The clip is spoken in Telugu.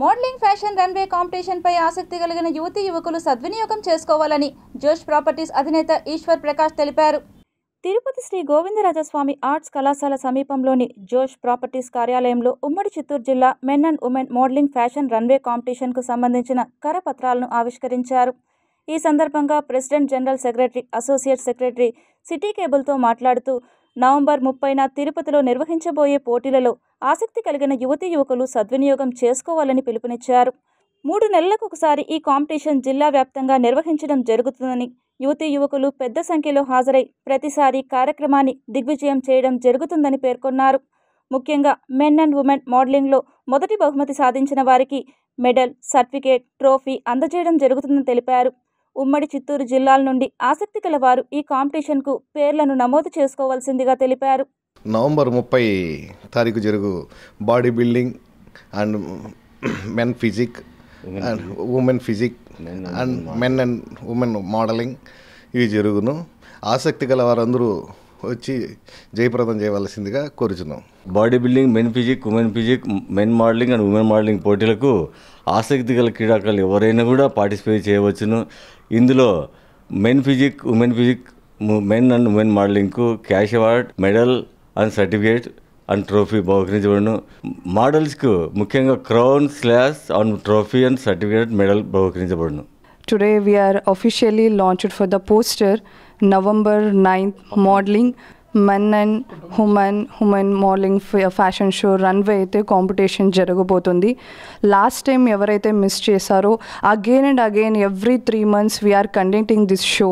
మోడలింగ్ ఫ్యాషన్ రన్వే కాంపిటీషన్ పై ఆసక్తి కలిగిన యువతీ యువకులు సద్వినియోగం చేసుకోవాలని జోష్ ప్రాపర్టీస్ అధినేత ఈశ్వర్ ప్రకాష్ తెలిపారు. తిరుపతి శ్రీ గోవిందరాజస్వామి ఆర్ట్స్ కళాశాల సమీపంలోని జోష్ ప్రాపర్టీస్ కార్యాలయంలో ఉమ్మడి చిత్తూరు జిల్లా men and women modelling fashion runway కాంపిటీషన్కు సంబంధించిన కరపత్రాలను ఆవిష్కరించారు. ఈ సందర్భంగా president general secretary, associate secretary city కేబుల్తో మాట్లాడుతూ నవంబర్ 30న తిరుపతిలో నిర్వహించబోయే పోటీలలో ఆసక్తి కలిగిన యువతీ యువకులు సద్వినియోగం చేసుకోవాలని పిలుపునిచ్చారు. 3 నెలలకు ఒకసారి ఈ కాంపిటీషన్ జిల్లా వ్యాప్తంగా నిర్వహించడం జరుగుతుందని, యువతీ యువకులు పెద్ద సంఖ్యలో హాజరై ప్రతిసారి కార్యక్రమాన్ని దిగ్విజయం చేయడం జరుగుతుందని పేర్కొన్నారు. ముఖ్యంగా మెన్ అండ్ ఉమెన్ మోడలింగ్లో మొదటి బహుమతి సాధించిన వారికి మెడల్, సర్టిఫికేట్, ట్రోఫీ అందజేయడం జరుగుతుందని తెలిపారు. ఉమ్మడి చిత్తూరు జిల్లాల నుండి ఆసక్తి గల వారు ఈ కాంపిటీషన్కు పేర్లను నమోదు చేసుకోవాల్సిందిగా తెలిపారు. నవంబర్ 30 తారీఖు జరుగు body building and men physique and women physique and men and women modelling ఇవి జరుగును. ఆసక్తి గల వారందరూ వచ్చి జయప్రదం చేయవలసిందిగా కోరుచున్నాం. Body building, men physique, women physique, men modelling and women modelling పోటీలకు ఆసక్తి గల క్రీడాకారులు ఎవరైనా కూడా పార్టిసిపేట్ చేయవచ్చును. ఇందులో men physique, women physique, men and women మోడలింగ్కు cash award, medal and certificate and trophy బహుకరించబడును. మోడల్స్కు ముఖ్యంగా crown, slash and trophy and certificate, medal బహుకరించబడును. Today we are officially launched for the poster November 9th modeling men and women modeling fashion show runway అయితే కాంపిటీషన్ జరగబోతుంది. లాస్ట్ టైం ఎవరైతే మిస్ చేశారో again and again every 3 months we are conducting this show.